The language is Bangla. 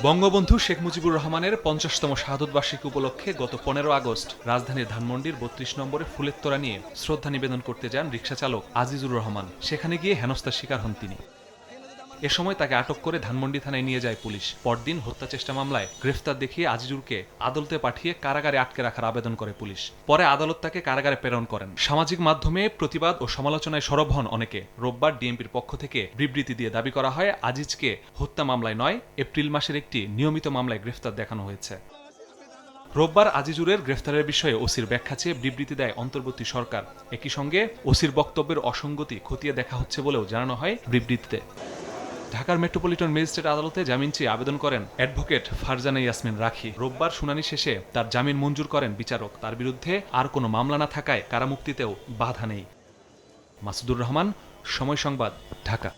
বঙ্গবন্ধু শেখ মুজিবুর রহমানের ৫০তম শাহাদত বার্ষিকী উপলক্ষে গত ১৫ আগস্ট রাজধানীর ধানমন্ডির ৩২ নম্বরে ফুলের তোড়া নিয়ে শ্রদ্ধা নিবেদন করতে যান রিকশাচালক আজিজুর রহমান। সেখানে গিয়ে হেনস্থার শিকার হন তিনি। এ সময় তাকে আটক করে ধানমন্ডি থানায় নিয়ে যায় পুলিশ। পরদিন হত্যা চেষ্টা মামলায় গ্রেফতার দেখিয়ে আজিজুরকে আদালতে পাঠিয়ে কারাগারে আটকে রাখার আবেদন করে পুলিশ। পরে আদালত তাকে কারাগারে প্রেরণ করেন। সামাজিক মাধ্যমে প্রতিবাদ ও সমালোচনায় সরব হন অনেকে। রোববার ডিএমপির পক্ষ থেকে বিবৃতি দিয়ে দাবি করা হয়, আজিজকে হত্যা মামলায় নয়, এপ্রিল মাসের একটি নিয়মিত মামলায় গ্রেফতার দেখানো হয়েছে। রোববার আজিজুরের গ্রেফতারের বিষয়ে ওসির ব্যাখ্যা চেয়ে বিবৃতি দেয় অন্তর্বর্তী সরকার। একই সঙ্গে ওসির বক্তব্যের অসঙ্গতি খতিয়ে দেখা হচ্ছে বলেও জানানো হয় বিবৃতিতে। ঢাকার মেট্রোপলিটন ম্যাজিস্ট্রেট আদালতে জামিন চেয়ে আবেদন করেন অ্যাডভোকেট ফারজানা ইয়াসমিন রাখি। রোববার শুনানি শেষে তার জামিন মঞ্জুর করেন বিচারক। তার বিরুদ্ধে আর কোনো মামলা না থাকায় কারামুক্তিতেও বাধা নেই। মাসুদুর রহমান, সময় সংবাদ, ঢাকা।